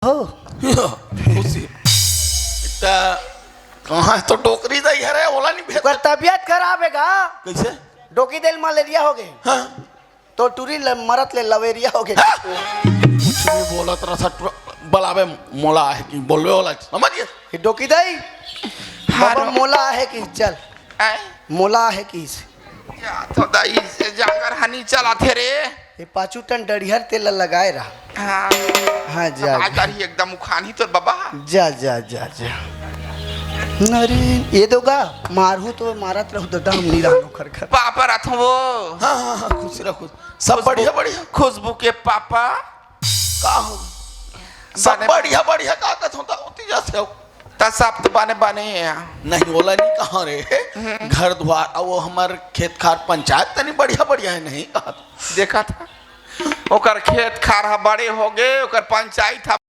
हो खुशी कहाँ तो टोकरी दई है रे ओला नहीं भेज ओकर तबियत खराब है का कैसे डोकी दिल मलेरिया हो गए हाँ तो टूरी मरत ले लवेरिया हो गए कुछ भी बोलत रहा बलावे मोला है कि बोलवे वाला समझिए ये डोकी दई बाबा मोला है कि चल मोला है कि या तो दाई से जाकर हनी चला थे रे ये 5 टन डढ़ियर तेल लगाए रहा हाँ हाँ जा आकर ही एकदम उखानी तो बाबा जा जा जा जा अरे ये दोगा मारू तो मारत रहू दादा हम नहीं रहनो खर खर पापा रथ वो हाँ हाँ हाँ खुश रहो खुश सब बढ़िया बढ़िया खुशबू के पापा का हो सब बढ़िया बढ़िया का कथ होता होती जैसे हो तसाप तो बने बने नहीं बोला नहीं कहाँ रे घर द्वार वो हमारे खेत खार पंचायत तनी बढ़िया बढ़िया है नहीं कहा देखा था ओकर खेत खार बड़े हो गए ओकर पंचायत